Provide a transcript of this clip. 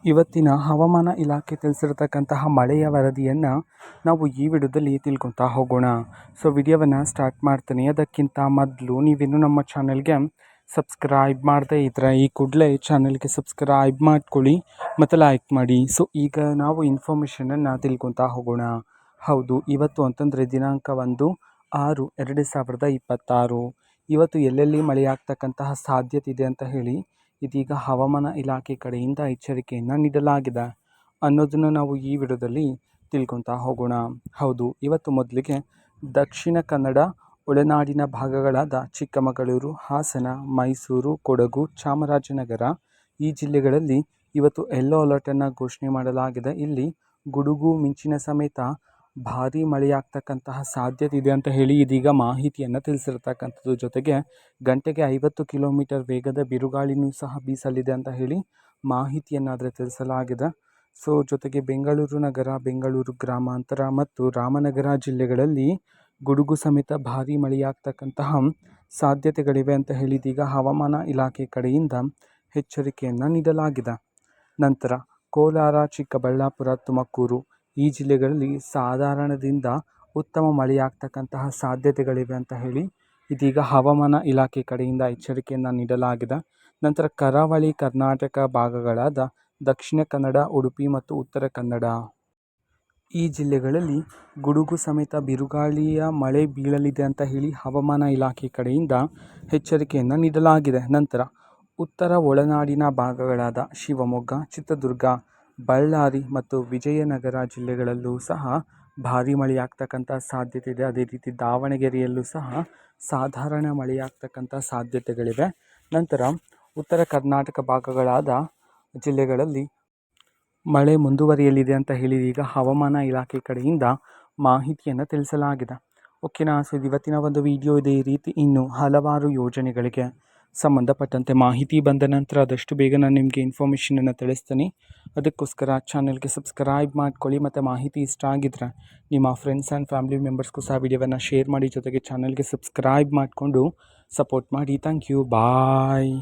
ಇವತ್ತಿನ ಹವಾಮಾನ ಇಲಾಖೆ ತಿಳಿಸಿರತಕ್ಕಂತಹ ಮಳೆಯ ವರದಿಯನ್ನು ನಾವು ಈ ವಿಡಿಯೋದಲ್ಲಿ ತಿಳ್ಕೊತಾ ಹೋಗೋಣ. ಸೊ ವಿಡಿಯೋವನ್ನು ಸ್ಟಾರ್ಟ್ ಮಾಡ್ತೀನಿ. ಅದಕ್ಕಿಂತ ಮೊದಲು ನೀವಿನ್ನೂ ನಮ್ಮ ಚಾನಲ್ಗೆ ಸಬ್ಸ್ಕ್ರೈಬ್ ಮಾಡದೇ ಇದ್ದರೆ ಈ ಕೂಡಲೇ ಚಾನಲ್ಗೆ ಸಬ್ಸ್ಕ್ರೈಬ್ ಮಾಡ್ಕೊಳ್ಳಿ ಮತ್ತು ಲೈಕ್ ಮಾಡಿ. ಸೊ ಈಗ ನಾವು ಇನ್ಫಾರ್ಮೇಷನನ್ನು ತಿಳ್ಕೊತಾ ಹೋಗೋಣ. ಹೌದು, ಇವತ್ತು ಅಂತಂದರೆ ದಿನಾಂಕ 1/6/2026. ಇವತ್ತು ಎಲ್ಲೆಲ್ಲಿ ಮಳೆಯಾಗ್ತಕ್ಕಂತಹ ಸಾಧ್ಯತೆ ಇದೆ ಅಂತ ಹೇಳಿ ಇದೀಗ ಹವಾಮಾನ ಇಲಾಖೆ ಕಡೆಯಿಂದ ಎಚ್ಚರಿಕೆಯನ್ನು ನೀಡಲಾಗಿದೆ ಅನ್ನೋದನ್ನು ನಾವು ಈ ವಿಡಿಯೋದಲ್ಲಿ ತಿಳ್ಕೊತಾ ಹೋಗೋಣ. ಹೌದು, ಇವತ್ತು ಮೊದಲಿಗೆ ದಕ್ಷಿಣ ಕನ್ನಡ ಒಳನಾಡಿನ ಭಾಗಗಳಾದ ಚಿಕ್ಕಮಗಳೂರು, ಹಾಸನ, ಮೈಸೂರು, ಕೊಡಗು, ಚಾಮರಾಜನಗರ ಈ ಜಿಲ್ಲೆಗಳಲ್ಲಿ ಇವತ್ತು ಯೆಲ್ಲೋ ಅಲರ್ಟನ್ನು ಘೋಷಣೆ ಮಾಡಲಾಗಿದೆ. ಇಲ್ಲಿ ಗುಡುಗು ಮಿಂಚಿನ ಸಮೇತ ಭಾರೀ ಮಳೆಯಾಗ್ತಕ್ಕಂತಹ ಸಾಧ್ಯತೆ ಇದೆ ಅಂತ ಹೇಳಿ ಇದೀಗ ಮಾಹಿತಿಯನ್ನು ತಿಳಿಸಿರ್ತಕ್ಕಂಥದ್ದು. ಜೊತೆಗೆ ಗಂಟೆಗೆ 50 ಕಿಲೋಮೀಟರ್ ವೇಗದ ಬಿರುಗಾಳಿನೂ ಸಹ ಬೀಸಲಿದೆ ಅಂತ ಹೇಳಿ ಮಾಹಿತಿಯನ್ನಾದರೆ ತಿಳಿಸಲಾಗಿದೆ. ಸೊ ಜೊತೆಗೆ ಬೆಂಗಳೂರು ನಗರ, ಬೆಂಗಳೂರು ಗ್ರಾಮಾಂತರ ಮತ್ತು ರಾಮನಗರ ಜಿಲ್ಲೆಗಳಲ್ಲಿ ಗುಡುಗು ಸಮೇತ ಭಾರೀ ಮಳೆಯಾಗ್ತಕ್ಕಂತಹ ಸಾಧ್ಯತೆಗಳಿವೆ ಅಂತ ಹೇಳಿ ಇದೀಗ ಹವಾಮಾನ ಇಲಾಖೆ ಕಡೆಯಿಂದ ಎಚ್ಚರಿಕೆಯನ್ನು ನೀಡಲಾಗಿದೆ. ನಂತರ ಕೋಲಾರ, ಚಿಕ್ಕಬಳ್ಳಾಪುರ, ತುಮಕೂರು ಈ ಜಿಲ್ಲೆಗಳಲ್ಲಿ ಸಾಧಾರಣದಿಂದ ಉತ್ತಮ ಮಳೆಯಾಗ್ತಕ್ಕಂತಹ ಸಾಧ್ಯತೆಗಳಿವೆ ಅಂತ ಹೇಳಿ ಇದೀಗ ಹವಾಮಾನ ಇಲಾಖೆ ಕಡೆಯಿಂದ ಎಚ್ಚರಿಕೆಯನ್ನು ನೀಡಲಾಗಿದೆ. ನಂತರ ಕರಾವಳಿ ಕರ್ನಾಟಕ ಭಾಗಗಳಾದ ದಕ್ಷಿಣ ಕನ್ನಡ, ಉಡುಪಿ ಮತ್ತು ಉತ್ತರ ಕನ್ನಡ ಈ ಜಿಲ್ಲೆಗಳಲ್ಲಿ ಗುಡುಗು ಸಮೇತ ಬಿರುಗಾಳಿಯ ಮಳೆ ಬೀಳಲಿದೆ ಅಂತ ಹೇಳಿ ಹವಾಮಾನ ಇಲಾಖೆ ಕಡೆಯಿಂದ ಎಚ್ಚರಿಕೆಯನ್ನು ನೀಡಲಾಗಿದೆ. ನಂತರ ಉತ್ತರ ಒಳನಾಡಿನ ಭಾಗಗಳಾದ ಶಿವಮೊಗ್ಗ, ಚಿತ್ರದುರ್ಗ, ಬಳ್ಳಾರಿ ಮತ್ತು ವಿಜಯನಗರ ಜಿಲ್ಲೆಗಳಲ್ಲೂ ಸಹ ಭಾರೀ ಮಳೆಯಾಗ್ತಕ್ಕಂಥ ಸಾಧ್ಯತೆ ಇದೆ. ಅದೇ ರೀತಿ ದಾವಣಗೆರೆಯಲ್ಲೂ ಸಹ ಸಾಧಾರಣ ಮಳೆಯಾಗ್ತಕ್ಕಂಥ ಸಾಧ್ಯತೆಗಳಿವೆ. ನಂತರ ಉತ್ತರ ಕರ್ನಾಟಕ ಭಾಗಗಳಾದ ಜಿಲ್ಲೆಗಳಲ್ಲಿ ಮಳೆ ಮುಂದುವರಿಯಲಿದೆ ಅಂತ ಹೇಳಿ ಈಗ ಹವಾಮಾನ ಇಲಾಖೆ ಕಡೆಯಿಂದ ಮಾಹಿತಿಯನ್ನು ತಿಳಿಸಲಾಗಿದೆ. ಓಕೆನಾ. ಸೊ ಇವತ್ತಿನ ಒಂದು ವಿಡಿಯೋ ಇದೆ. ಈ ರೀತಿ ಇನ್ನು ಹಲವಾರು ಯೋಜನೆಗಳಿಗೆ ಸಂಬಂಧಪಟ್ಟಂತೆ ಮಾಹಿತಿ ಬಂದ ನಂತರ ಆದಷ್ಟು ಬೇಗ ನಾನು ನಿಮಗೆ ಇನ್ಫಾರ್ಮೇಷನನ್ನು ತಿಳಿಸ್ತೀನಿ. ಅದಕ್ಕೋಸ್ಕರ ಚಾನಲ್ಗೆ ಸಬ್ಸ್ಕ್ರೈಬ್ ಮಾಡ್ಕೊಳ್ಳಿ ಮತ್ತು ಮಾಹಿತಿ ಇಷ್ಟ ಆಗಿದ್ದರೆ ನಿಮ್ಮ ಫ್ರೆಂಡ್ಸ್ ಆ್ಯಂಡ್ ಫ್ಯಾಮಿಲಿ ಮೆಂಬರ್ಸ್ಗೂ ಸಹ ವಿಡಿಯೋವನ್ನು ಶೇರ್ ಮಾಡಿ. ಜೊತೆಗೆ ಚಾನಲ್ಗೆ ಸಬ್ಸ್ಕ್ರೈಬ್ ಮಾಡಿಕೊಂಡು ಸಪೋರ್ಟ್ ಮಾಡಿ. Thank you. ಬಾಯ್.